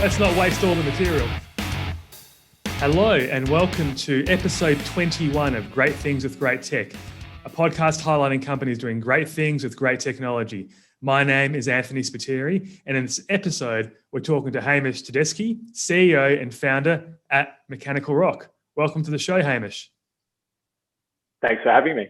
Let's not waste all the material. Hello and welcome to episode 21 of Great Things with Great Tech, a podcast highlighting companies doing great things with great technology. My name is Anthony Spiteri, and in this episode, we're talking to Hamish Tedeschi, CEO and founder at Mechanical Rock. Welcome to the show, Hamish. Thanks for having me.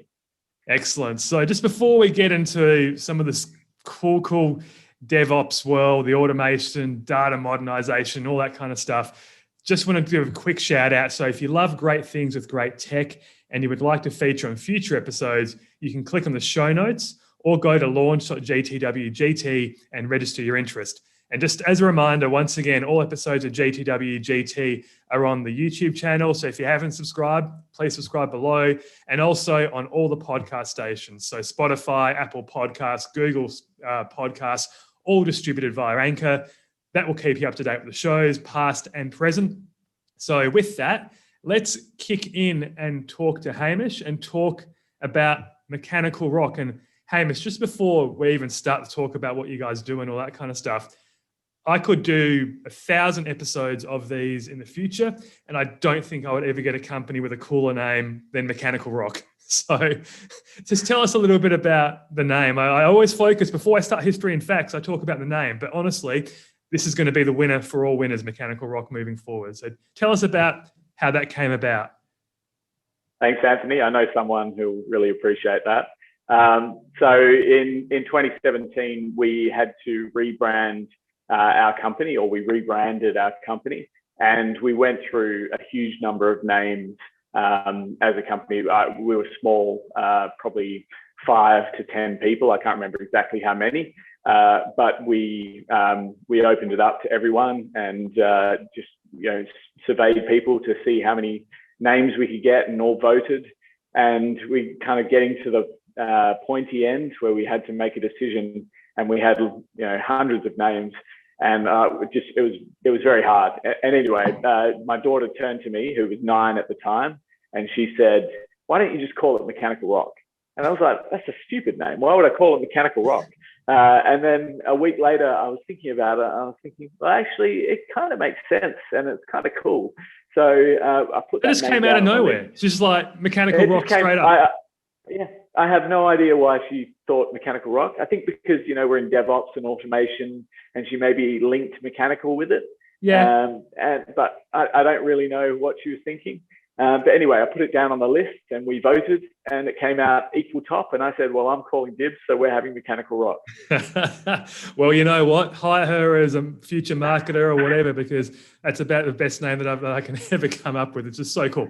Excellent. So just before we get into some of this cool DevOps world, the automation, data modernization, all that kind of stuff, just want to give a quick shout out. So if you love great things with great tech and you would like to feature on future episodes, you can click on the show notes or go to launch.gtwgt and register your interest. And just as a reminder, once again, all episodes of GTWGT are on the YouTube channel. So if you haven't subscribed, please subscribe below, and also on all the podcast stations. So Spotify, Apple Podcasts, Google Podcasts, all distributed via Anchor. That will keep you up to date with the shows, past and present. So with that, let's kick in and talk to Hamish and talk about Mechanical Rock. And Hamish, just before we even start to talk about what you guys do and all that kind of stuff, I could do 1,000 episodes of these in the future, and I don't think I would ever get a company with a cooler name than Mechanical Rock. So just tell us a little bit about the name. I always focus, before I start history and facts, I talk about the name, but honestly, this is going to be the winner for all winners, Mechanical Rock, moving forward. So tell us about how that came about. Thanks, Anthony. I know someone who'll really appreciate that. So in 2017, we had to rebrand our company, or we rebranded our company, and we went through a huge number of names as a company. We were small, probably 5 to 10 people. I can't remember exactly how many, but we opened it up to everyone and just surveyed people to see how many names we could get, and all voted. And we kind of getting to the pointy end where we had to make a decision, and we had hundreds of names. And it was very hard. And anyway, my daughter turned to me, who was 9 at the time, and she said, "Why don't you just call it Mechanical Rock?" And I was like, "That's a stupid name. Why would I call it Mechanical Rock?" And then a week later, I was thinking about it. I was thinking, well, actually, it kind of makes sense, and it's kind of cool. So I put that. It just came out of nowhere. It's just like Mechanical Rock straight up. I have no idea why she thought Mechanical Rock. I think because, we're in DevOps and automation, and she maybe linked mechanical with it. Yeah. But I don't really know what she was thinking. But anyway, I put it down on the list, and we voted, and it came out equal top. And I said, well, I'm calling dibs, so we're having Mechanical Rock. Well, you know what? Hire her as a future marketer or whatever, because that's about the best name that I can ever come up with. It's just so cool.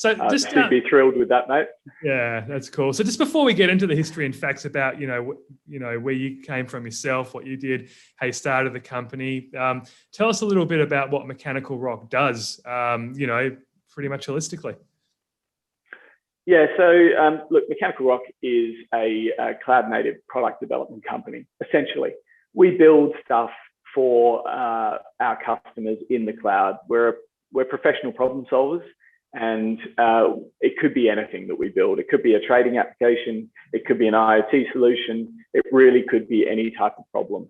She'd be thrilled with that, mate. Yeah, that's cool. So just before we get into the history and facts about, where you came from yourself, what you did, how you started the company, tell us a little bit about what Mechanical Rock does, pretty much holistically. Yeah, so look, Mechanical Rock is a cloud-native product development company, essentially. We build stuff for our customers in the cloud. We're professional problem solvers, and it could be anything that we build. It could be a trading application. It could be an IoT solution. It really could be any type of problem.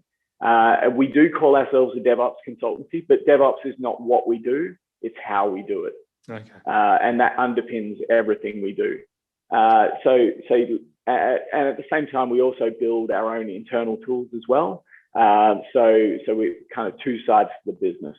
We do call ourselves a DevOps consultancy, but DevOps is not what we do. It's how we do it. Okay. And that underpins everything we do. And at the same time, we also build our own internal tools as well. So we're kind of two sides to the business.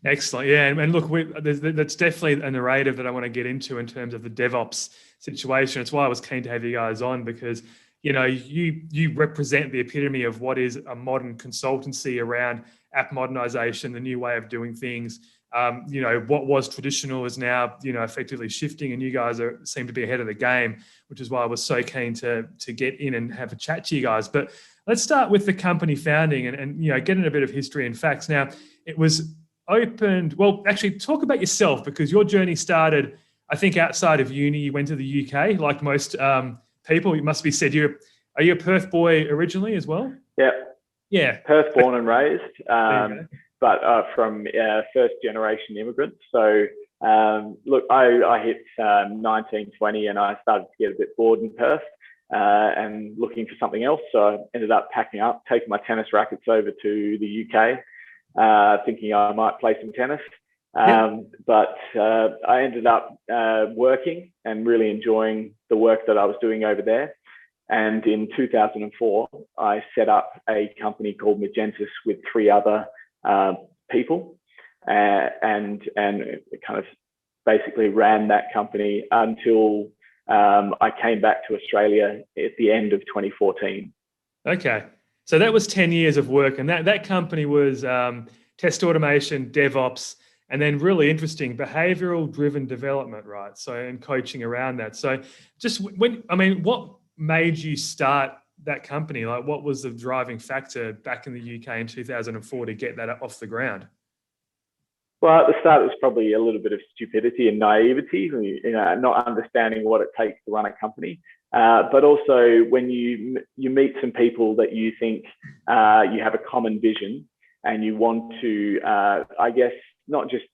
Excellent. Yeah. And look, that's definitely a narrative that I want to get into in terms of the DevOps situation. It's why I was keen to have you guys on, because, you represent the epitome of what is a modern consultancy around app modernization, the new way of doing things. What was traditional is now, effectively shifting, and you guys seem to be ahead of the game, which is why I was so keen to get in and have a chat to you guys. But let's start with the company founding and get in a bit of history and facts. Now, it was opened, well, actually talk about yourself, because your journey started, I think, outside of uni. You went to the UK, like most people. You must be said, are you a Perth boy originally as well? Yeah. Perth born and raised. But from first generation immigrants. So look, I hit 19, 20, and I started to get a bit bored in Perth. and looking for something else. So I ended up packing up, taking my tennis rackets over to the UK, thinking I might play some tennis. Yep. But I ended up working and really enjoying the work that I was doing over there. And in 2004, I set up a company called Magentis with 3 other people, and kind of basically ran that company until I came back to Australia at the end of 2014. Okay. So that was 10 years of work, and that company was test automation, DevOps, and then really interesting behavioral driven development, right? So, and coaching around that. So just what made you start that company? Like, what was the driving factor back in the UK in 2004 to get that off the ground? Well, at the start, it was probably a little bit of stupidity and naivety, not understanding what it takes to run a company. But also when you meet some people that you think you have a common vision and you want to, I guess, not just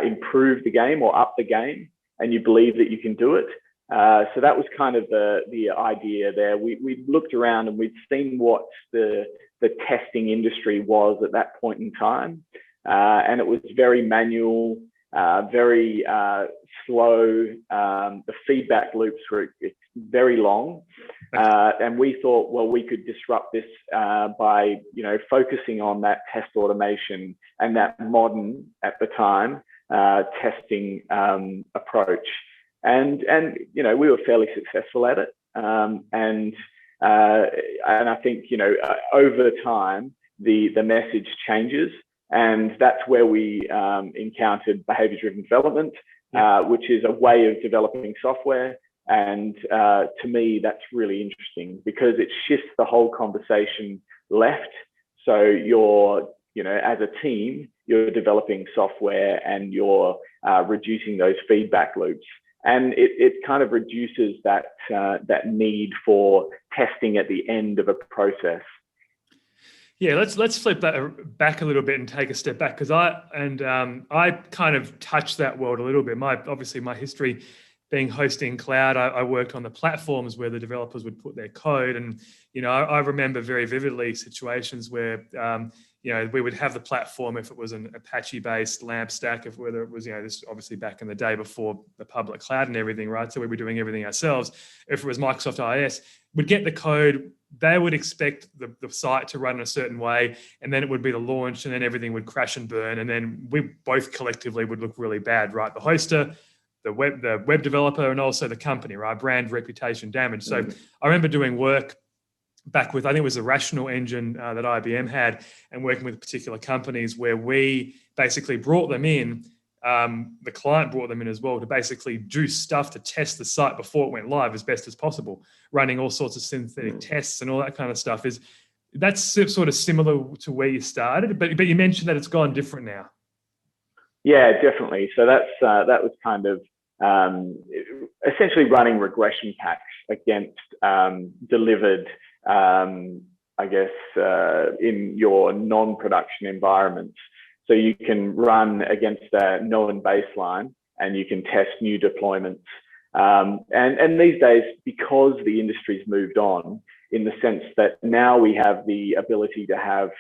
improve the game or up the game, and you believe that you can do it. So that was kind of the idea there. We looked around and we'd seen what the testing industry was at that point in time. And it was very manual, very slow. The feedback loops were very long. And we thought, well, we could disrupt this by, focusing on that test automation and that modern, at the time, testing approach. And we were fairly successful at it. And I think, over time, the message changes. And that's where we encountered behavior-driven development, which is a way of developing software. And to me, that's really interesting because it shifts the whole conversation left. So you're, as a team, you're developing software and you're reducing those feedback loops. And it kind of reduces that need for testing at the end of a process. Yeah, let's flip that back a little bit and take a step back, because I kind of touched that world a little bit. Obviously my history being hosting cloud, I worked on the platforms where the developers would put their code, and I remember very vividly situations where we would have the platform if it was an Apache-based LAMP stack, whether it was this obviously back in the day before the public cloud and everything, right? So we were doing everything ourselves. If it was Microsoft IIS, we'd get the code. They would expect the site to run in a certain way, and then it would be the launch, and then everything would crash and burn, and then we both collectively would look really bad, right? The hoster, the web developer, and also the company, right? Brand reputation damage. So I remember doing work back with, I think it was the Rational engine that IBM had, and working with particular companies where we basically brought them in. The client brought them in as well to basically do stuff to test the site before it went live as best as possible, running all sorts of synthetic tests and all that kind of stuff. That's sort of similar to where you started, but you mentioned that it's gone different now. Yeah, definitely. So that was kind of essentially running regression packs against delivered, I guess, in your non-production environments. So you can run against a known baseline and you can test new deployments. And these days, because the industry's moved on, in the sense that now we have the ability to have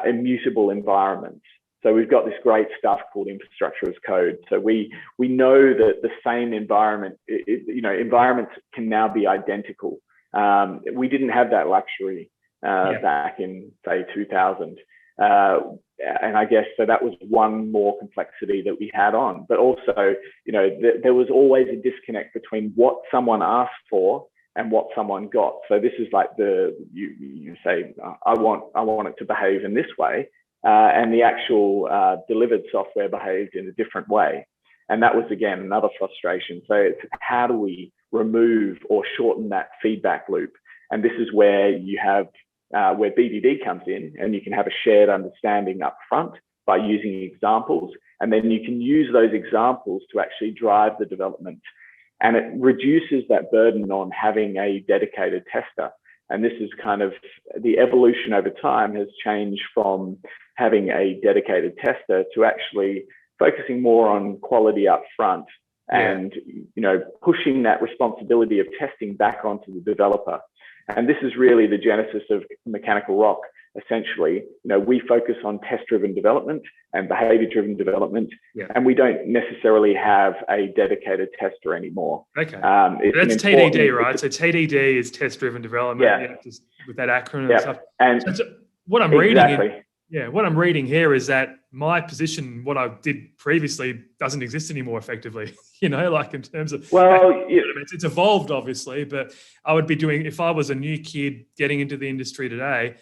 immutable environments. So we've got this great stuff called infrastructure as code. So we know that the same environment, environments can now be identical. We didn't have that luxury back in, say, 2000. And I guess so that was one more complexity that we had on. But also, there was always a disconnect between what someone asked for and what someone got. So this is like you say, I want it to behave in this way, and the actual delivered software behaved in a different way. And that was, again, another frustration. So it's how do we remove or shorten that feedback loop? And this is where you have where BDD comes in, and you can have a shared understanding up front by using examples, and then you can use those examples to actually drive the development. And it reduces that burden on having a dedicated tester. And this is kind of the evolution over time has changed from having a dedicated tester to actually focusing more on quality up front and pushing that responsibility of testing back onto the developer. And this is really the genesis of Mechanical Rock. essentially, we focus on test-driven development and behavior-driven development, Yeah. and we don't necessarily have a dedicated tester anymore. Okay. That's TDD, right? So TDD is test-driven development. Yeah. Just with that acronym and stuff. And so what I'm exactly. reading. What I'm reading here is that my position, what I did previously, doesn't exist anymore effectively, like in terms of, it's evolved obviously, but I would be doing, if I was a new kid getting into the industry today,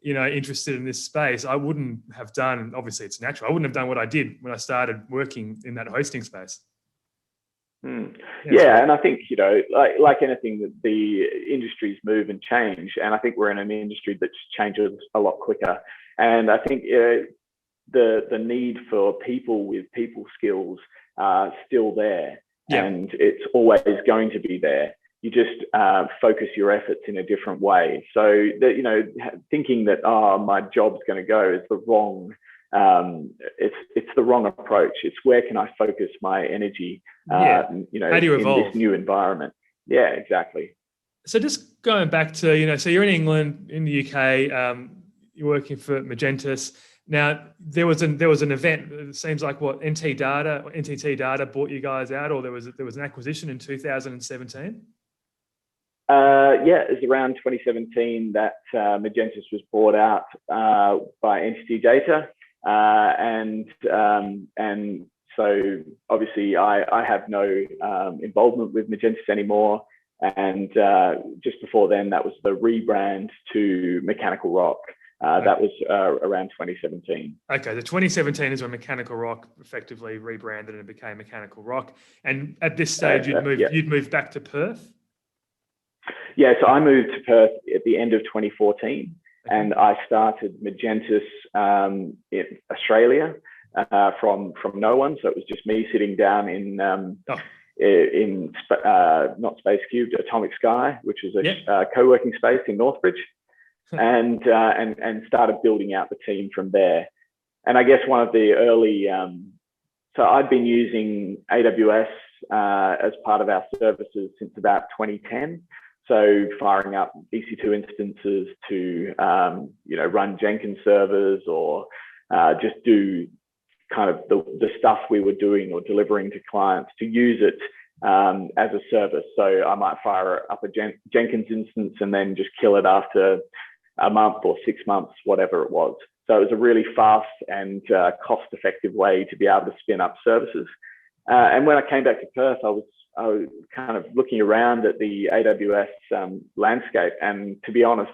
interested in this space, I wouldn't have done, obviously it's natural, I wouldn't have done what I did when I started working in that hosting space. And I think, like anything, that the industries move and change. And I think we're in an industry that changes a lot quicker. And I think the need for people with people skills are still there. Yeah. And it's always going to be there. You just focus your efforts in a different way. So that, thinking that, my job's going to go is the wrong, it's the wrong approach. It's where can I focus my energy, How do you evolve in this new environment? Yeah, exactly. So just going back to, so you're in England, in the UK, you're working for Magentus. Now, there was an event, it seems like NTT Data bought you guys out, or there was an acquisition in 2017? It was around 2017 that Magentus was bought out by NTT Data. And so obviously I have no involvement with Magentus anymore. And just before then, that was the rebrand to Mechanical Rock. That was around 2017. Okay, the 2017 is when Mechanical Rock effectively rebranded and became Mechanical Rock. And at this stage, you'd moved back to Perth? Yeah, so I moved to Perth at the end of 2014, and I started Magentus in Australia from no one. So it was just me sitting down in not Space Cubed, Atomic Sky, which was a co-working space in Northbridge. And started building out the team from there. And I guess one of the early, so I'd been using AWS as part of our services since about 2010. So firing up EC2 instances to, run Jenkins servers or just do kind of the stuff we were doing or delivering to clients to use it as a service. So I might fire up a Jenkins instance and then just kill it after a month or 6 months, whatever it was. So it was a really fast and cost-effective way to be able to spin up services. And when I came back to Perth, I was kind of looking around at the AWS landscape, and to be honest,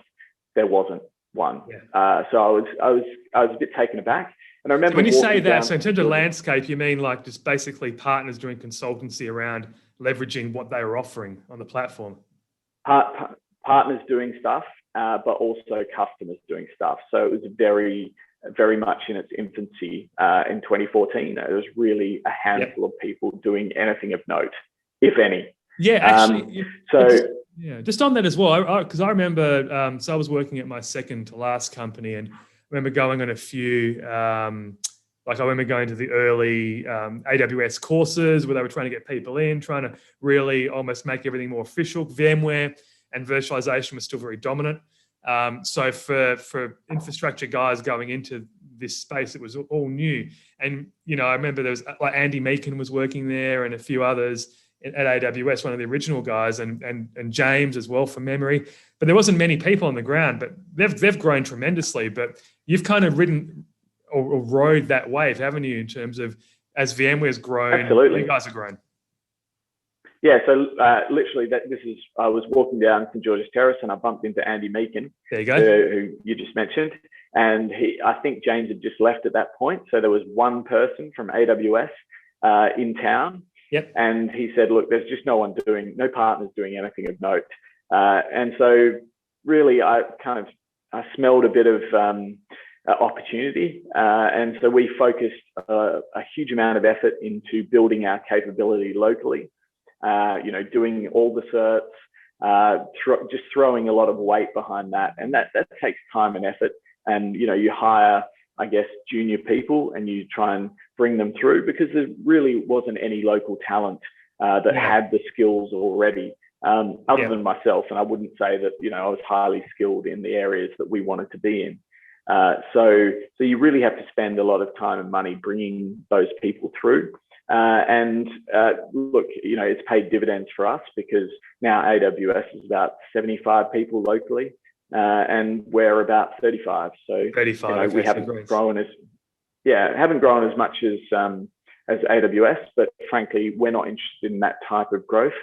there wasn't one. So I was a bit taken aback. And I remember when you say that, so in terms of landscape, you mean like just basically partners doing consultancy around leveraging what they were offering on the platform? Partners doing stuff, but also customers doing stuff. So it was very, very much in its infancy in 2014. There was really a handful of people doing anything of note, if any. Yeah, actually. Just on that as well, because I remember, so I was working at my second to last company, and I remember going on a few, I remember going to the early AWS courses where they were trying to get people in, trying to really almost make everything more official. VMware and virtualization was still very dominant. So for infrastructure guys going into this space, it was all new. And, I remember there was like Andy Meakin was working there and a few others at AWS, one of the original guys, and James as well from memory. But there wasn't many people on the ground, but they've grown tremendously. But you've kind of ridden or rode that wave, haven't you, in terms of as VMware's grown, Absolutely. You guys have grown. Yeah, so literally I was walking down St. George's Terrace and I bumped into Andy Meakin, there you go, who you just mentioned. And I think James had just left at that point. So there was one person from AWS in town. Yep. And he said, look, there's just no partners doing anything of note. And so really I smelled a bit of opportunity. And so we focused a huge amount of effort into building our capability locally. Doing all the certs, just throwing a lot of weight behind that. And that takes time and effort. And, you hire, I guess, junior people and you try and bring them through because there really wasn't any local talent that had the skills already, other than myself. And I wouldn't say that, I was highly skilled in the areas that we wanted to be in. So you really have to spend a lot of time and money bringing those people through. Look, it's paid dividends for us, because now AWS is about 75 people locally, and we're about 35. So 35. we haven't grown as much as AWS, but frankly, we're not interested in that type of growth.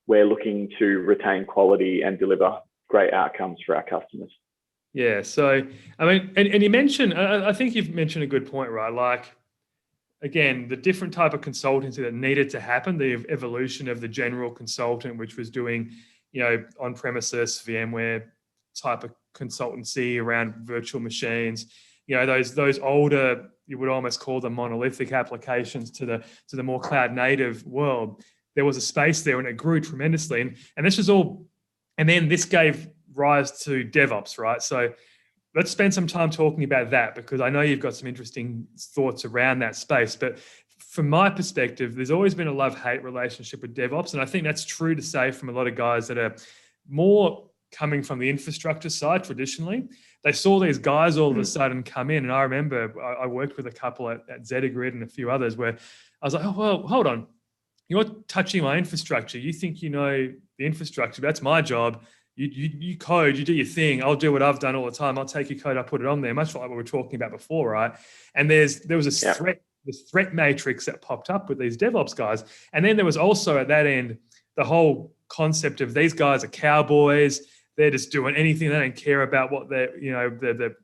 We're looking to retain quality and deliver great outcomes for our customers. Yeah. So, I mean, and you mentioned, I think you've mentioned a good point, right? Like, again, the different type of consultancy that needed to happen, the evolution of the general consultant, which was doing, on-premises VMware type of consultancy around virtual machines, those older, you would almost call them monolithic applications, to the more cloud native world. There was a space there and it grew tremendously. And this was all, and then this gave rise to DevOps, right? So let's spend some time talking about that, because I know you've got some interesting thoughts around that space. But from my perspective, there's always been a love-hate relationship with DevOps. And I think that's true to say from a lot of guys that are more coming from the infrastructure side traditionally. They saw these guys all of a sudden come in. And I remember I worked with a couple at Zetagrid and a few others where I was like, oh, well, hold on. You're touching my infrastructure. You think you know the infrastructure. That's my job. You code, you do your thing. I'll do what I've done all the time. I'll take your code, I'll put it on there, much like what we were talking about before, right? And there was this threat matrix that popped up with these DevOps guys. And then there was also at that end, the whole concept of these guys are cowboys. They're just doing anything. They don't care about what they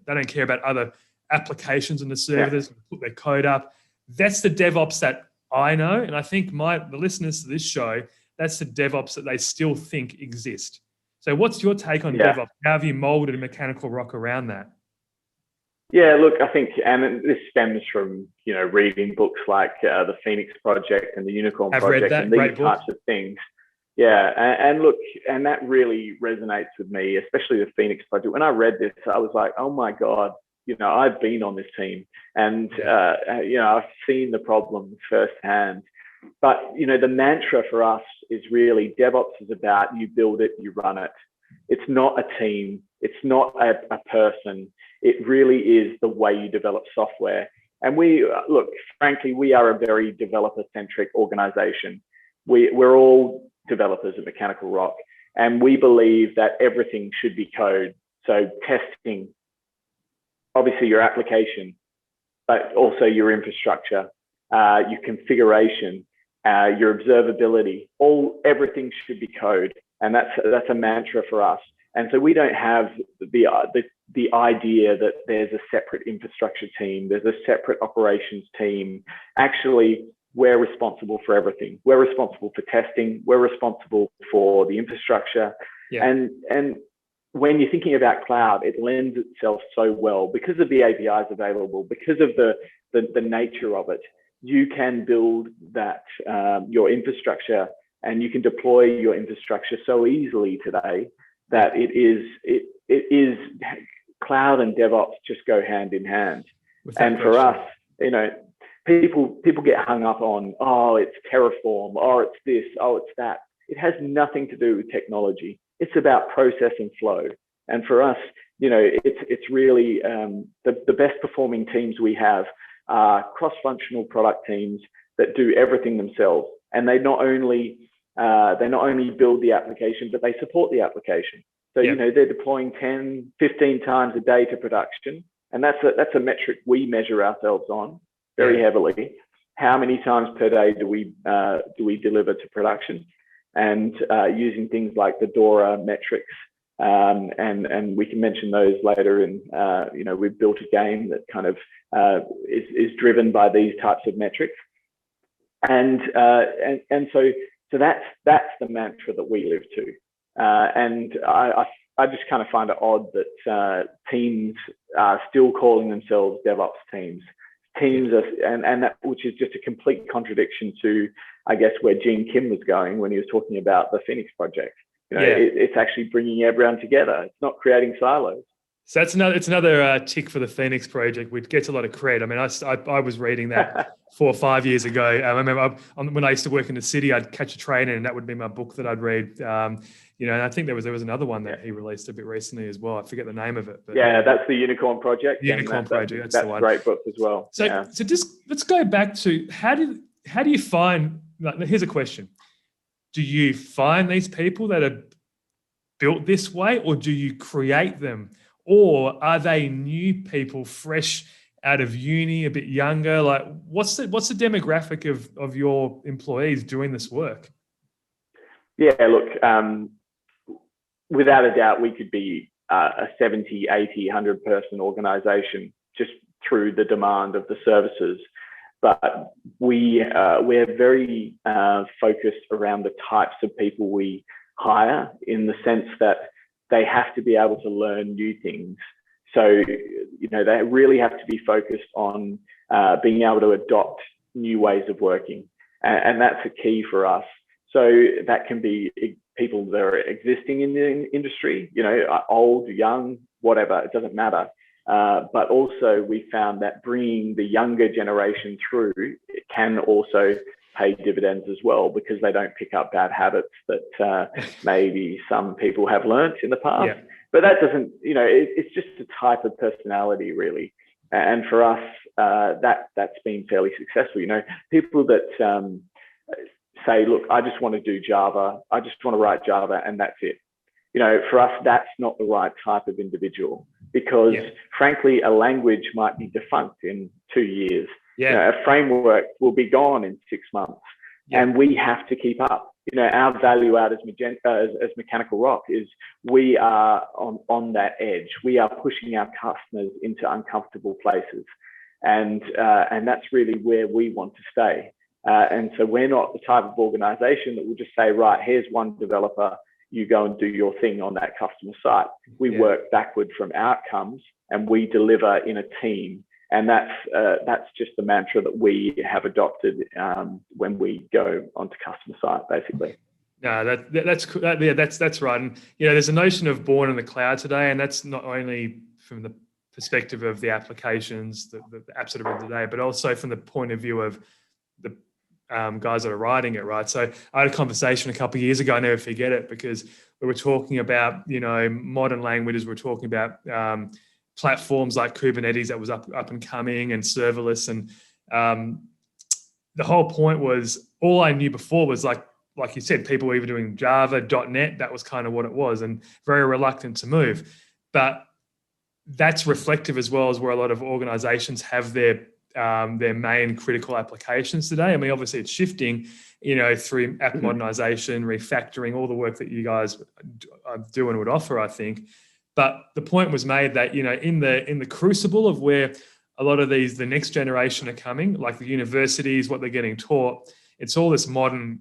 don't care about other applications and the servers, put their code up. That's the DevOps that I know. And I think the listeners to this show, that's the DevOps that they still think exist. So what's your take on DevOps? How have you molded a mechanical rock around that? Yeah, look, I think, and this stems from, reading books like the Phoenix Project and the Unicorn Project and these types of things. Yeah, and look, and that really resonates with me, especially the Phoenix Project. When I read this, I was like, oh my God, I've been on this team, and, I've seen the problems firsthand. But, the mantra for us is really DevOps is about you build it, you run it. It's not a team. It's not a person. It really is the way you develop software. And frankly, we are a very developer-centric organization. We're all developers at Mechanical Rock, and we believe that everything should be code. So testing, obviously your application, but also your infrastructure, your configuration, your observability, everything should be code. And that's a mantra for us. And so we don't have the idea that there's a separate infrastructure team, there's a separate operations team. Actually, we're responsible for everything. We're responsible for testing. We're responsible for the infrastructure. Yeah. And when you're thinking about cloud, it lends itself so well because of the APIs available, because of the nature of it. You can build that your infrastructure, and you can deploy your infrastructure so easily today that it is cloud and DevOps just go hand in hand. And for us, people get hung up on, oh, it's Terraform, oh, it's this, oh, it's that. It has nothing to do with technology. It's about process and flow. And for us, it's really the best performing teams we have are cross-functional product teams that do everything themselves. And they not only build the application, but they support the application. So, they're deploying 10, 15 times a day to production. And that's a metric we measure ourselves on very heavily. How many times per day do we deliver to production? And using things like the DORA metrics, and we can mention those later. And we've built a game that kind of is driven by these types of metrics. And so that's the mantra that we live to. And I just kind of find it odd that teams are still calling themselves DevOps teams. Teams are, and that, which is just a complete contradiction to, I guess, where Gene Kim was going when he was talking about the Phoenix Project. It's actually bringing everyone together. It's not creating silos. So it's another tick for the Phoenix project, which gets a lot of credit. I mean, I was reading that 4 or 5 years ago. I remember when I used to work in the city, I'd catch a train and that would be my book that I'd read. And I think there was another one that he released a bit recently as well. I forget the name of it. But yeah, that's the Unicorn Project. Unicorn Project. That's the one. A great book as well. So just let's go back to how do you find? Like, here's a question: do you find these people that are built this way, or do you create them, or are they new people fresh out of uni, a bit younger? Like, what's the demographic of your employees doing this work? Yeah, look, without a doubt, we could be a 70, 80, 100 person organization just through the demand of the services. But we're very focused around the types of people we hire, in the sense that they have to be able to learn new things. So, they really have to be focused on being able to adopt new ways of working. And that's a key for us. So that can be people that are existing in the industry, old, young, whatever, it doesn't matter. But also we found that bringing the younger generation through, it can also pay dividends as well, because they don't pick up bad habits that maybe some people have learnt in the past. Yeah. But that doesn't, it's just a type of personality, really. And for us, that's been fairly successful. People that say, look, I just want to do Java, I just want to write Java, and that's it. For us, that's not the right type of individual, because frankly, a language might be defunct in 2 years. A framework will be gone in 6 months, and we have to keep up. Our value out as Mechanical Rock is we are on that edge. We are pushing our customers into uncomfortable places, and that's really where we want to stay. And so we're not the type of organization that will just say, right, here's one developer, you go and do your thing on that customer site. We work backward from outcomes, and we deliver in a team. And that's just the mantra that we have adopted when we go onto customer site, basically. No, that's right. And there's a notion of born in the cloud today, and that's not only from the perspective of the applications, the apps that are written today, but also from the point of view of the guys that are writing it, right? So I had a conversation a couple of years ago, I never forget it, because we were talking about modern languages. We're talking about platforms like Kubernetes that was up and coming, and serverless, and the whole point was, all I knew before was like you said, people were either doing Java, .NET. That was kind of what it was, and very reluctant to move. But that's reflective as well as where a lot of organizations have their main critical applications today. I mean, obviously it's shifting, through app modernization, refactoring, all the work that you guys do and would offer, I think. But the point was made that, in the crucible of where a lot of the next generation are coming, like the universities, what they're getting taught, it's all this modern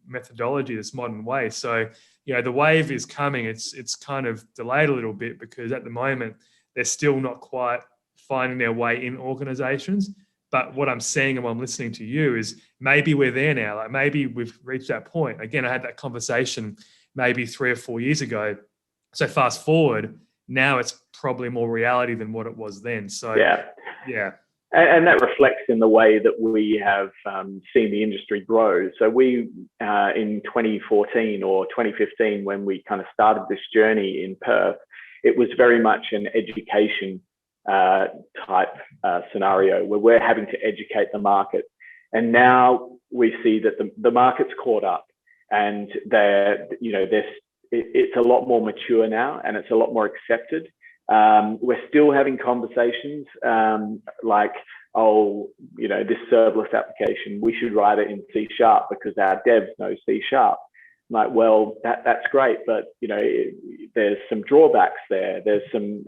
methodology, this modern way. So, the wave is coming. It's kind of delayed a little bit, because at the moment they're still not quite finding their way in organizations. But what I'm seeing and what I'm listening to you is maybe we're there now. Like, maybe we've reached that point. Again, I had that conversation maybe 3 or 4 years ago. So fast forward, now it's probably more reality than what it was then. So yeah. And that reflects in the way that we have seen the industry grow. So we, in 2014 or 2015, when we kind of started this journey in Perth, it was very much an education type scenario where we're having to educate the market. And now we see that the market's caught up, and it's a lot more mature now, and it's a lot more accepted. We're still having conversations like, this serverless application, we should write it in C# because our devs know C#. Like, well, that's great, but there's some drawbacks there. There's some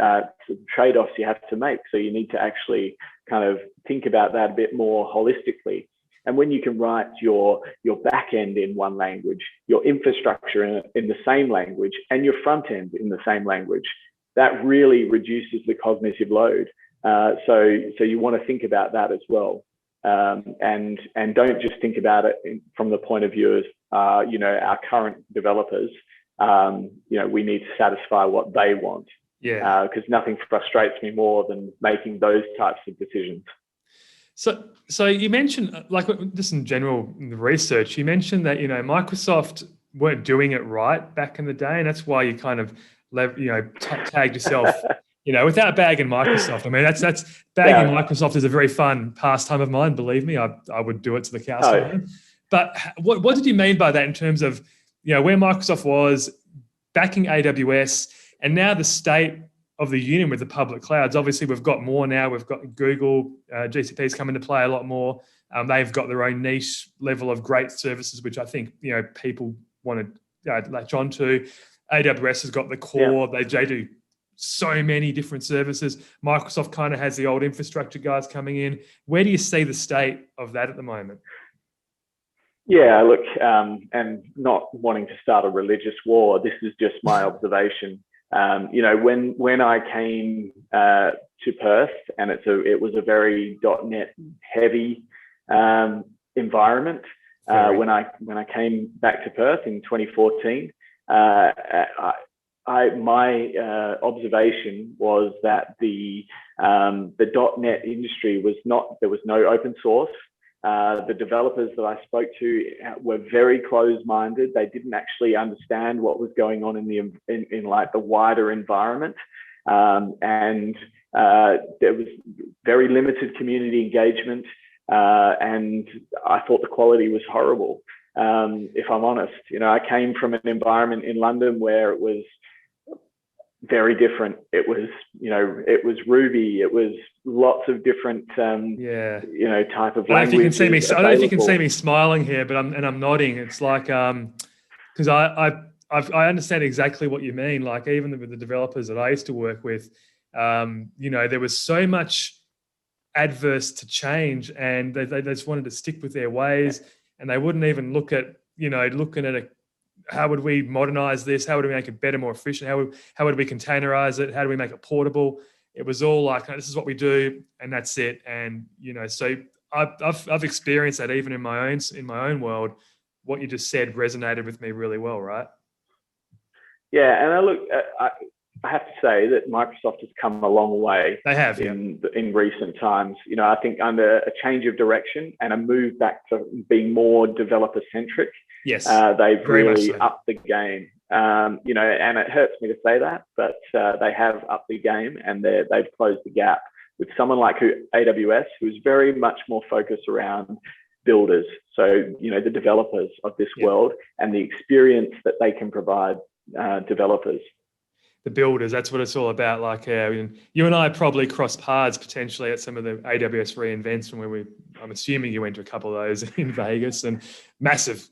trade-offs you have to make. So you need to actually kind of think about that a bit more holistically. And when you can write your back end in one language, your infrastructure in the same language, and your front end in the same language, that really reduces the cognitive load. So you want to think about that as well, and don't just think about it from the point of view as our current developers. We need to satisfy what they want. Yeah. Because nothing frustrates me more than making those types of decisions. So you mentioned, like, just in general in the research, you mentioned that, Microsoft weren't doing it right back in the day, and that's why you kind of, tagged yourself, without bagging Microsoft. I mean, that's bagging Microsoft is a very fun pastime of mine. Believe me, I would do it to the cows come home. But what did you mean by that in terms of, where Microsoft was backing AWS, and now the state of the union with the public clouds? Obviously, we've got more now. We've got Google, GCP's come into play a lot more. They've got their own niche level of great services, which I think, people want to latch on to. AWS has got the core. They do so many different services. Microsoft kind of has the old infrastructure guys coming in. Where do you see the state of that at the moment? Yeah, look, and not wanting to start a religious war, this is just my observation. When I came to Perth, and it was a very .NET heavy environment. When I came back to Perth in 2014, my observation was that the .NET industry there was no open source. The developers that I spoke to were very closed-minded. They didn't actually understand what was going on in like the wider environment, and there was very limited community engagement. And I thought the quality was horrible. If I'm honest, I came from an environment in London where it was very different. It was, it was Ruby. It was lots of different, type of languages. I don't know if you can see me smiling here, but I'm nodding. It's like, because I understand exactly what you mean. Like, even with the developers that I used to work with, there was so much adverse to change, and they just wanted to stick with their ways, and they wouldn't even look at, looking at how would we modernize this? How would we make it better, more efficient? How would we containerize it? How do we make it portable? It was all like, this is what we do, and that's it. And so I've experienced that even in my own world. What you just said resonated with me really well, right? Yeah, and I have to say that Microsoft has come a long way. They have in recent times. I think under a change of direction and a move back to being more developer centric. Yes, they've really upped the game. And it hurts me to say that, but they have upped the game, and they've closed the gap with someone like AWS, who's very much more focused around builders. So, the developers of this world and the experience that they can provide developers. The builders, that's what it's all about. Like, you and I probably crossed paths potentially at some of the AWS reInvents, where I'm assuming you went to a couple of those in Vegas, and massive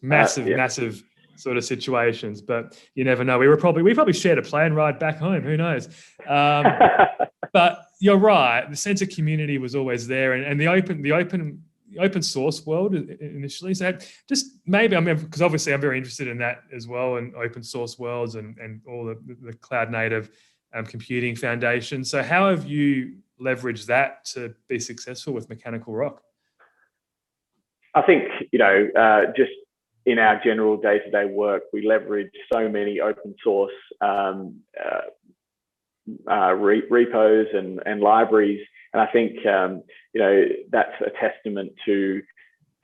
sort of situations. But you never know. We probably shared a plane ride back home. Who knows? But you're right. The sense of community was always there, and the open source world initially. So just maybe, because obviously I'm very interested in that as well, and open source worlds and all the cloud native computing foundation. So how have you leveraged that to be successful with Mechanical Rock? I think, just in our general day-to-day work, we leverage so many open source repos and libraries. And I think, that's a testament to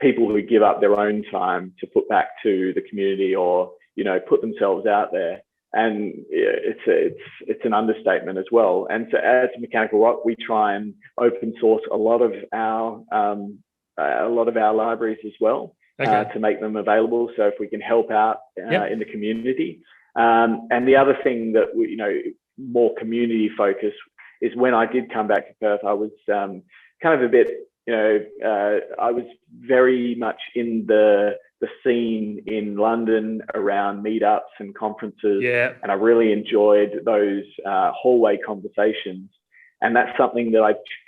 people who give up their own time to put back to the community, or, put themselves out there. And it's an understatement as well. And so as Mechanical Rock, we try and open source a lot of our libraries as well, to make them available. So if we can help out in the community. And the other thing that more community focused is when I did come back to Perth, I was kind of a bit, I was very much in the scene in London around meetups and conferences. Yeah. And I really enjoyed those hallway conversations. And that's something that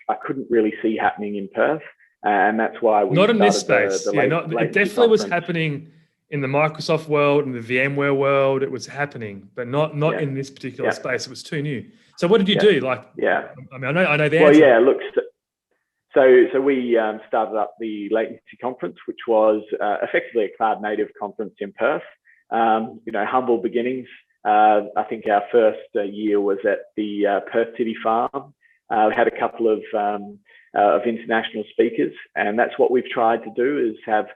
I couldn't really see happening in Perth. And that's why we not in this space. It definitely conference. Was happening in the Microsoft world and the VMware world. It was happening, but not in this particular space. It was too new. So what did you do? Like, I mean, I know the answer. Well, look. So we started up the Latency conference, which was effectively a cloud native conference in Perth. Humble beginnings. I think our first year was at the Perth City Farm. We had a couple of international speakers, and that's what we've tried to do, is have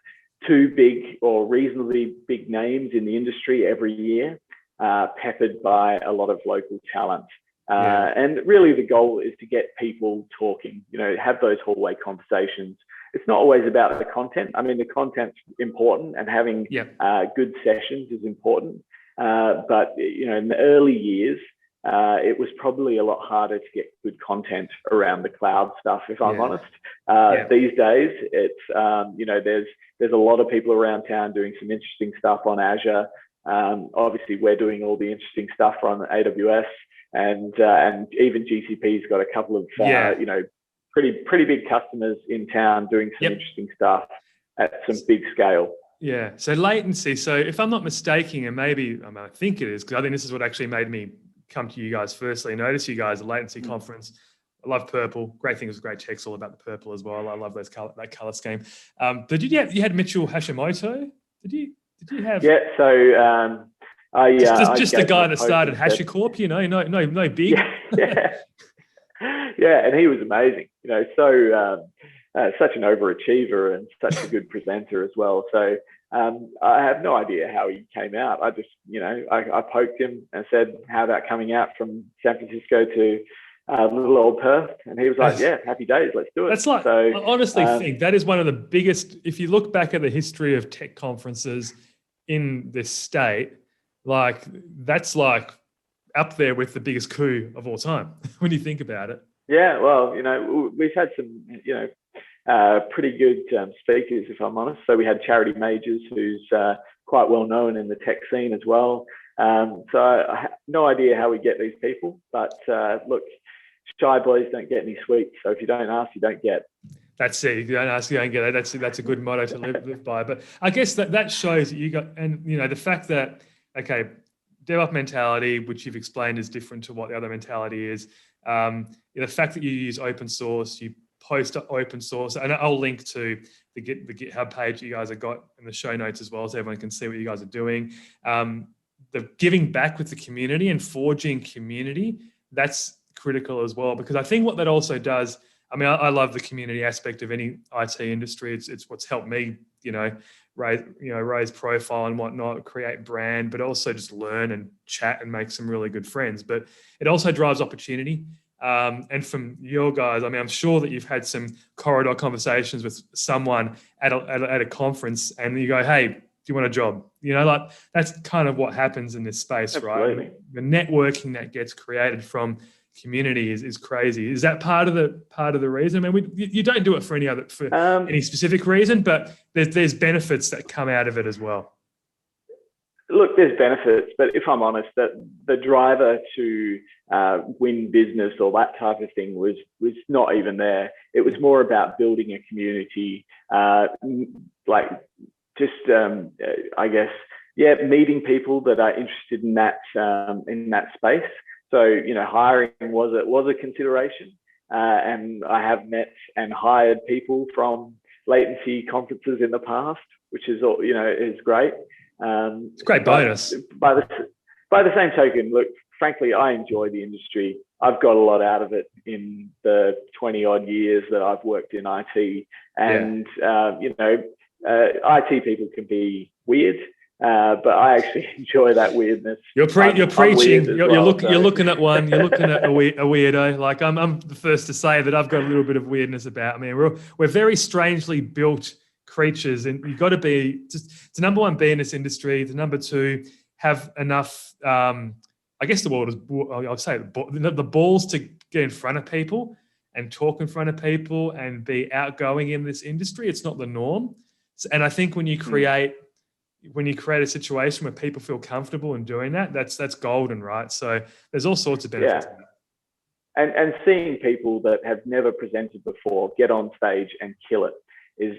two big or reasonably big names in the industry every year, peppered by a lot of local talent. And really the goal is to get people talking, have those hallway conversations. It's not always about the content. I mean, the content's important, and having good sessions is important. But, in the early years, it was probably a lot harder to get good content around the cloud stuff, if I'm honest. These days, it's, there's a lot of people around town doing some interesting stuff on Azure. Obviously, we're doing all the interesting stuff on AWS, and even GCP's got a couple of, pretty big customers in town doing some interesting stuff at some big scale. Yeah. So latency. So if I'm not mistaken, and maybe I think it is, because I think this is what actually made me come to you guys firstly. Notice you guys, the Latency conference. I love purple. Great thing, it was great text all about the purple as well. I love that color scheme. You had Mitchell Hashimoto? Did you have? Yeah. So just the guy that started HashiCorp. No big. Yeah, and he was amazing. Such an overachiever and such a good presenter as well. So I have no idea how he came out. I just, I poked him and said, "How about coming out from San Francisco to little old Perth?" And he was like, "Yeah, happy days, let's do it." That's like, I honestly think that is one of the biggest. If you look back at the history of tech conferences in this state, like that's like up there with the biggest coup of all time when you think about it. Yeah, well, we've had some, pretty good speakers, if I'm honest. So we had Charity Majors, who's quite well known in the tech scene as well. So I have no idea how we get these people, but look, shy boys don't get any sweets. So if you don't ask, you don't get. That's it. If you don't ask, you don't get it. That's a good motto to live by. But I guess that shows that you got, and the fact that, okay, DevOps mentality, which you've explained is different to what the other mentality is. The fact that you use open source, you post open source, and I'll link to the GitHub page you guys have got in the show notes as well, so everyone can see what you guys are doing. The giving back with the community and forging community, that's critical as well, because I think what that also does, I love the community aspect of any IT industry. It's what's helped me, raise profile and whatnot, create brand, but also just learn and chat and make some really good friends. But it also drives opportunity. And from your guys, I'm sure that you've had some corridor conversations with someone at a conference, and you go, "Hey, do you want a job?" That's kind of what happens in this space. Absolutely. Right? The networking that gets created from community is crazy. Is that part of the reason? You don't do it for any specific reason, but there's benefits that come out of it as well. Look, there's benefits, but if I'm honest, that the driver to win business or that type of thing was not even there. It was more about building a community, meeting people that are interested in that space. So, hiring was a consideration, and I have met and hired people from Latency conferences in the past, which is is great. It's a great bonus. By the same token, look, frankly, I enjoy the industry. I've got a lot out of it in the 20 odd years that I've worked in IT, and IT people can be weird. But I actually enjoy that weirdness. You're preaching. You're looking at one. You're looking at a weirdo. Like I'm the first to say that I've got a little bit of weirdness about me. We're very strangely built creatures, and you've got to be to number one, be in this industry. To number two, have enough. I guess the word is. I'll say the balls to get in front of people and talk in front of people and be outgoing in this industry. It's not the norm, and I think when you create a situation where people feel comfortable in doing that, that's golden, right? So there's all sorts of benefits. Yeah. And seeing people that have never presented before get on stage and kill it is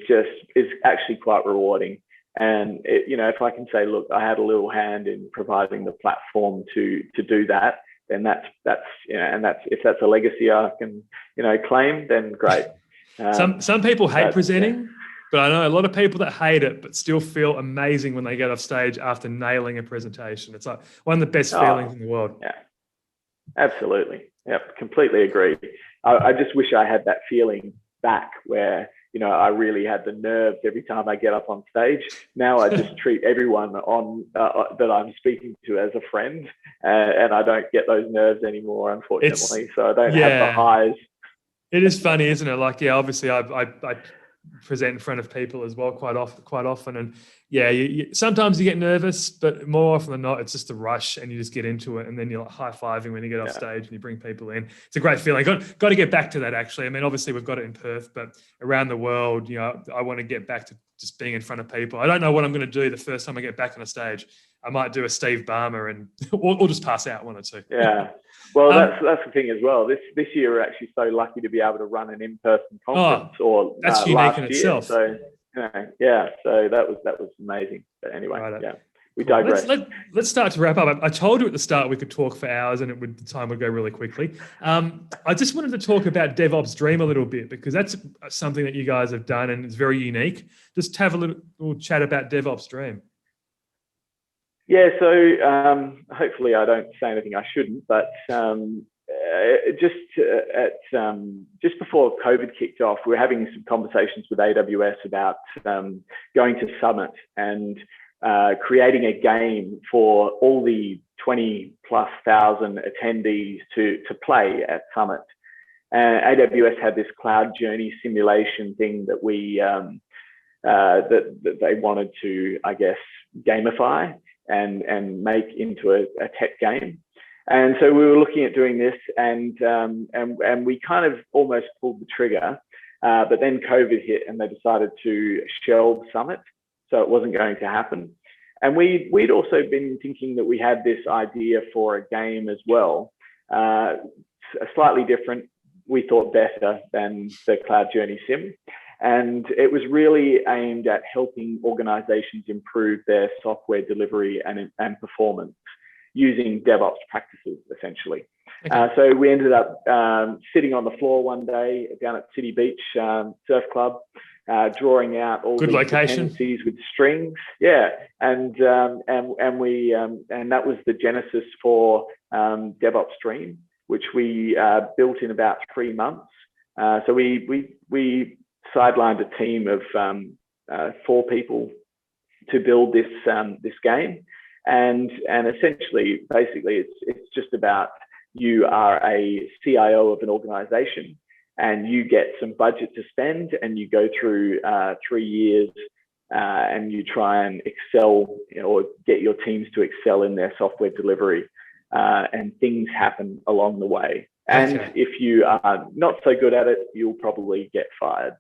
actually quite rewarding. And if I can say, look, I had a little hand in providing the platform to do that, then that's if that's a legacy I can claim, then great. Some people hate presenting. But I know a lot of people that hate it, but still feel amazing when they get off stage after nailing a presentation. It's like one of the best feelings in the world. Yeah, absolutely. Yep, completely agree. I just wish I had that feeling back where, you know, I really had the nerves every time I get up on stage. Now I just treat everyone on that I'm speaking to as a friend, and I don't get those nerves anymore, unfortunately. So I don't have the highs. It is funny, isn't it? Like, yeah, obviously I present in front of people as well quite often, and yeah, sometimes you get nervous, but more often than not, it's just a rush, and you just get into it, and then you're like high-fiving when you get off stage and you bring people in. It's a great feeling. Got to get back to that, actually. I mean, obviously we've got it in Perth, but around the world, you know, I want to get back to just being in front of people. I don't know what I'm going to do the first time I get back on a stage. I might do a Steve Ballmer and or just pass out one or two. Yeah. Well, that's the thing as well. This year we're actually so lucky to be able to run an in-person conference. That's unique in itself. So yeah, so that was amazing. But anyway, yeah, we digress. Let's start to wrap up. I told you at the start we could talk for hours and the time would go really quickly. I just wanted to talk about DevOps Dream a little bit because that's something that you guys have done and it's very unique. Just have a little chat about DevOps Dream. Yeah, so hopefully I don't say anything I shouldn't, but just before COVID kicked off, we were having some conversations with AWS about going to Summit and creating a game for all the 20,000+ attendees to play at Summit. AWS had this cloud journey simulation thing that we that they wanted to, I guess, gamify and make into a tech game. And so we were looking at doing this, and we kind of almost pulled the trigger, but then COVID hit, and they decided to shelve Summit, so it wasn't going to happen. And we'd also been thinking that we had this idea for a game as well, slightly different. We thought better than the Cloud Journey Sim. And it was really aimed at helping organizations improve their software delivery and performance using DevOps practices, essentially. Okay. So we ended up sitting on the floor one day down at City Beach Surf Club, drawing out all the dependencies with strings. Yeah, and that was the genesis for DevOps Dream, which we built in about 3 months. So we sidelined a team of 4 people to build this game, and essentially, basically, it's just about you are a CIO of an organization, and you get some budget to spend, and you go through 3 years, and you try and excel, or get your teams to excel in their software delivery, and things happen along the way. And if you are not so good at it, you'll probably get fired.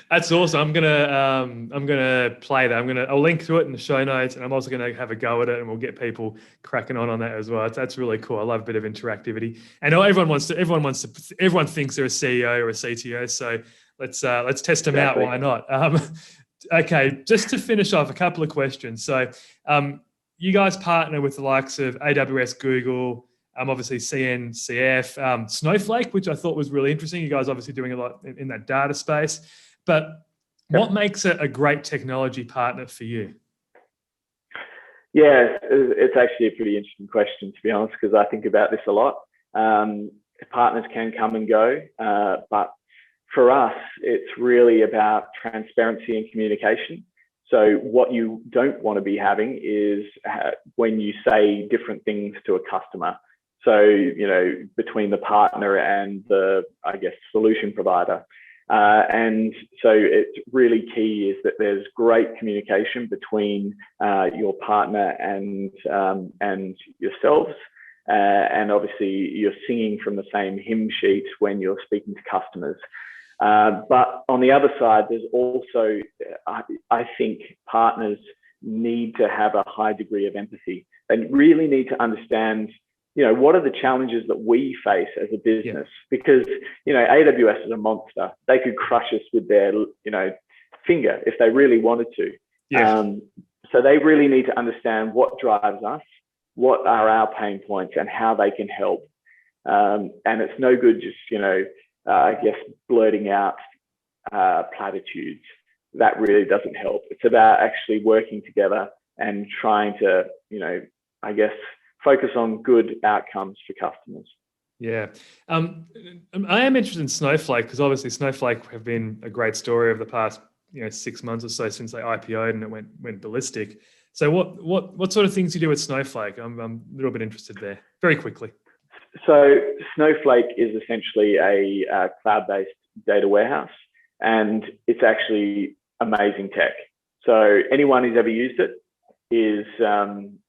That's awesome. I'm gonna play that. I'll link to it in the show notes, and I'm also gonna have a go at it, and we'll get people cracking on that as well. That's really cool. I love a bit of interactivity. And everyone thinks they're a CEO or a CTO. So let's test them out. Why not? Okay, just to finish off, a couple of questions. So you guys partner with the likes of AWS, Google. Obviously CNCF, Snowflake, which I thought was really interesting. You guys obviously doing a lot in that data space. But what makes it a great technology partner for you? Yeah, it's actually a pretty interesting question, to be honest, because I think about this a lot. Partners can come and go, but for us, it's really about transparency and communication. So what you don't want to be having is when you say different things to a customer. So, between the partner and the, I guess, solution provider. And so it's really key is that there's great communication between your partner and yourselves. And obviously you're singing from the same hymn sheet when you're speaking to customers. But on the other side, there's also, I think partners need to have a high degree of empathy. They really need to understand, what are the challenges that we face as a business? Because, AWS is a monster. They could crush us with their, finger if they really wanted to. So they really need to understand what drives us, what are our pain points, and how they can help. And it's no good just, I guess, blurting out platitudes. That really doesn't help. It's about actually working together and trying to, I guess, focus on good outcomes for customers. Yeah. I am interested in Snowflake because obviously Snowflake have been a great story over the past 6 months or so since they IPO'd and it went ballistic. So what sort of things do you do with Snowflake? I'm a little bit interested there. Very quickly. So Snowflake is essentially a cloud-based data warehouse, and it's actually amazing tech. So anyone who's ever used it can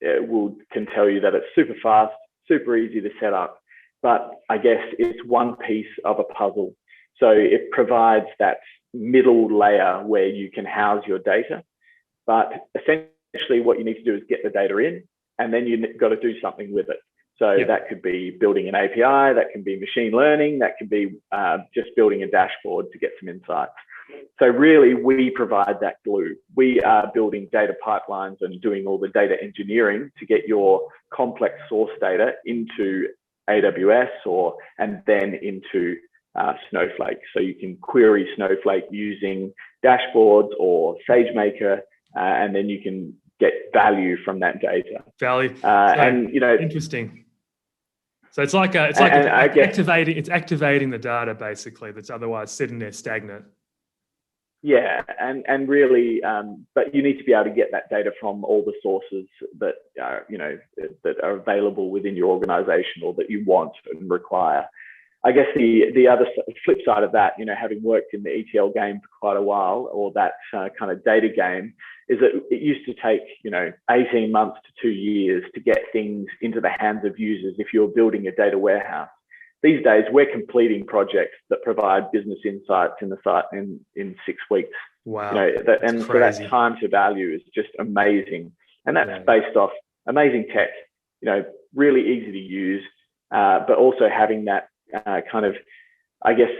tell you that it's super fast, super easy to set up. But I guess it's one piece of a puzzle. So it provides that middle layer where you can house your data. But essentially what you need to do is get the data in, and then you've got to do something with it. So that could be building an API, that can be machine learning, that can be just building a dashboard to get some insights. So really, we provide that glue. We are building data pipelines and doing all the data engineering to get your complex source data into AWS and then into Snowflake. So you can query Snowflake using dashboards or SageMaker, and then you can get value from that data. Value. Interesting. So it's activating the data basically that's otherwise sitting there stagnant. Yeah, and really, but you need to be able to get that data from all the sources that that are available within your organization or that you want and require. I guess the other flip side of that, having worked in the ETL game for quite a while, or that kind of data game, is that it used to take 18 months to 2 years to get things into the hands of users if you're building a data warehouse. These days, we're completing projects that provide business insights in the site in 6 weeks. Wow! So that time to value is just amazing, and that's based off amazing tech. Really easy to use, but also having that kind of, I guess,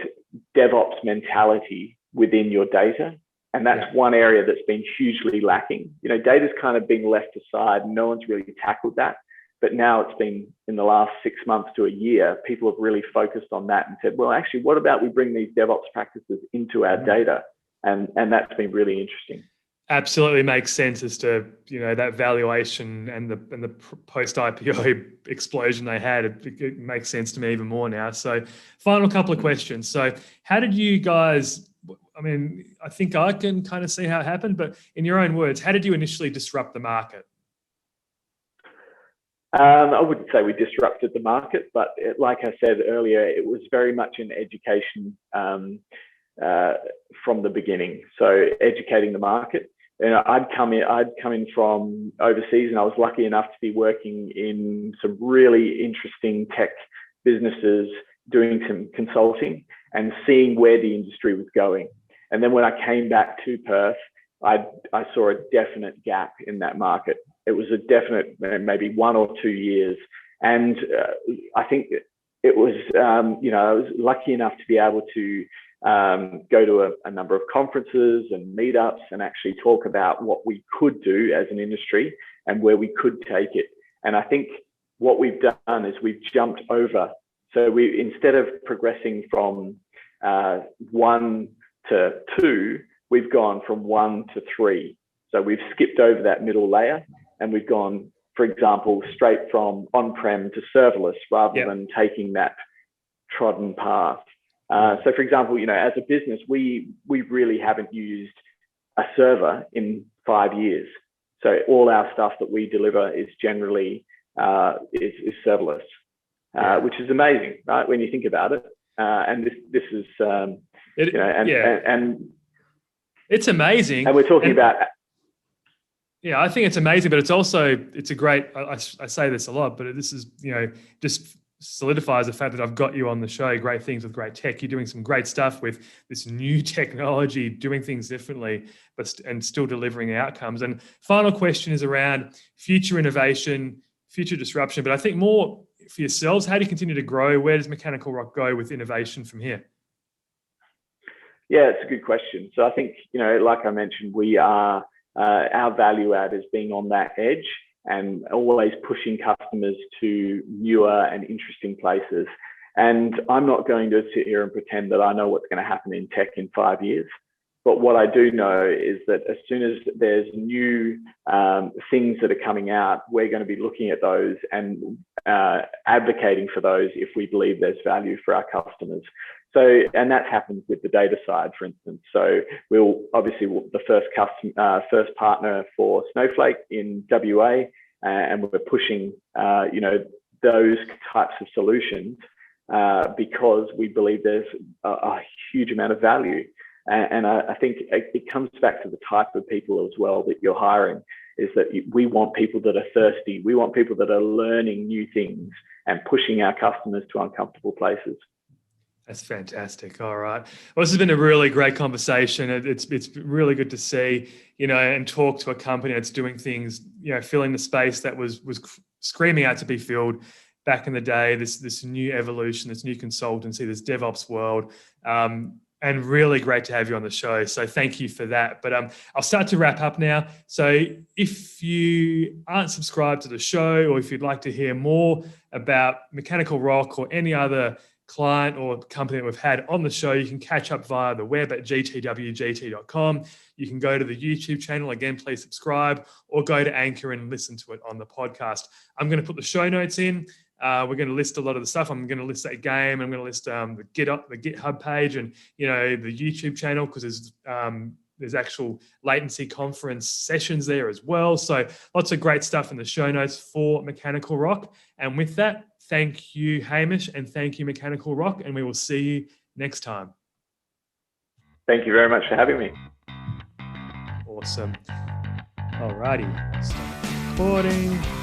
DevOps mentality within your data, and that's one area that's been hugely lacking. Data's kind of being left aside. No one's really tackled that. But now it's been in the last 6 months to a year, people have really focused on that and said, well, actually, what about we bring these DevOps practices into our data? And that's been really interesting. Absolutely makes sense as to, that valuation and the post-IPO explosion they had. It makes sense to me even more now. So final couple of questions. So how did you guys, I think I can kind of see how it happened, but in your own words, how did you initially disrupt the market? I wouldn't say we disrupted the market, but like I said earlier, it was very much an education from the beginning. So educating the market. I'd come in from overseas, and I was lucky enough to be working in some really interesting tech businesses, doing some consulting and seeing where the industry was going. And then when I came back to Perth, I saw a definite gap in that market. It was a definite maybe 1 or 2 years. And I think it was, I was lucky enough to be able to go to a number of conferences and meetups and actually talk about what we could do as an industry and where we could take it. And I think what we've done is we've jumped over. So instead of progressing from 1 to 2, we've gone from 1 to 3. So we've skipped over that middle layer, and we've gone, for example, straight from on-prem to serverless rather than taking that trodden path. So, for example, as a business, we really haven't used a server in 5 years. So all our stuff that we deliver is generally is serverless, which is amazing, right? When you think about it. And this is, and it's amazing. And we're talking about. Yeah, I think it's amazing, but it's a great, I say this a lot, but this is, just solidifies the fact that I've got you on the show. Great things with great tech. You're doing some great stuff with this new technology, doing things differently, and still delivering outcomes. And final question is around future innovation, future disruption, but I think more for yourselves, how do you continue to grow? Where does Mechanical Rock go with innovation from here? Yeah, it's a good question. So I think, like I mentioned, we are, our value add is being on that edge and always pushing customers to newer and interesting places. And I'm not going to sit here and pretend that I know what's going to happen in tech in 5 years. But what I do know is that as soon as there's new things that are coming out, we're going to be looking at those and advocating for those if we believe there's value for our customers. So, and that happens with the data side, for instance. So we'll obviously the first partner for Snowflake in WA, and we're pushing, those types of solutions because we believe there's a huge amount of value. And I think it comes back to the type of people as well that you're hiring, is that we want people that are thirsty. We want people that are learning new things and pushing our customers to uncomfortable places. That's fantastic. All right. Well, this has been a really great conversation. It's really good to see, and talk to a company that's doing things, filling the space that was screaming out to be filled back in the day. This new evolution, this new consultancy, this DevOps world. And really great to have you on the show. So thank you for that. But I'll start to wrap up now. So if you aren't subscribed to the show, or if you'd like to hear more about Mechanical Rock or any other client or company that we've had on the show, you can catch up via the web at gtwgt.com. You can go to the YouTube channel. Again, please subscribe, or go to Anchor and listen to it on the podcast. I'm going to put the show notes in. We're going to list a lot of the stuff. I'm going to list that game. I'm going to list the GitHub page, and the YouTube channel, because there's actual Latency conference sessions there as well. So lots of great stuff in the show notes for Mechanical Rock. And with that, thank you, Hamish, and thank you, Mechanical Rock, and we will see you next time. Thank you very much for having me. Awesome. Alrighty, stop recording.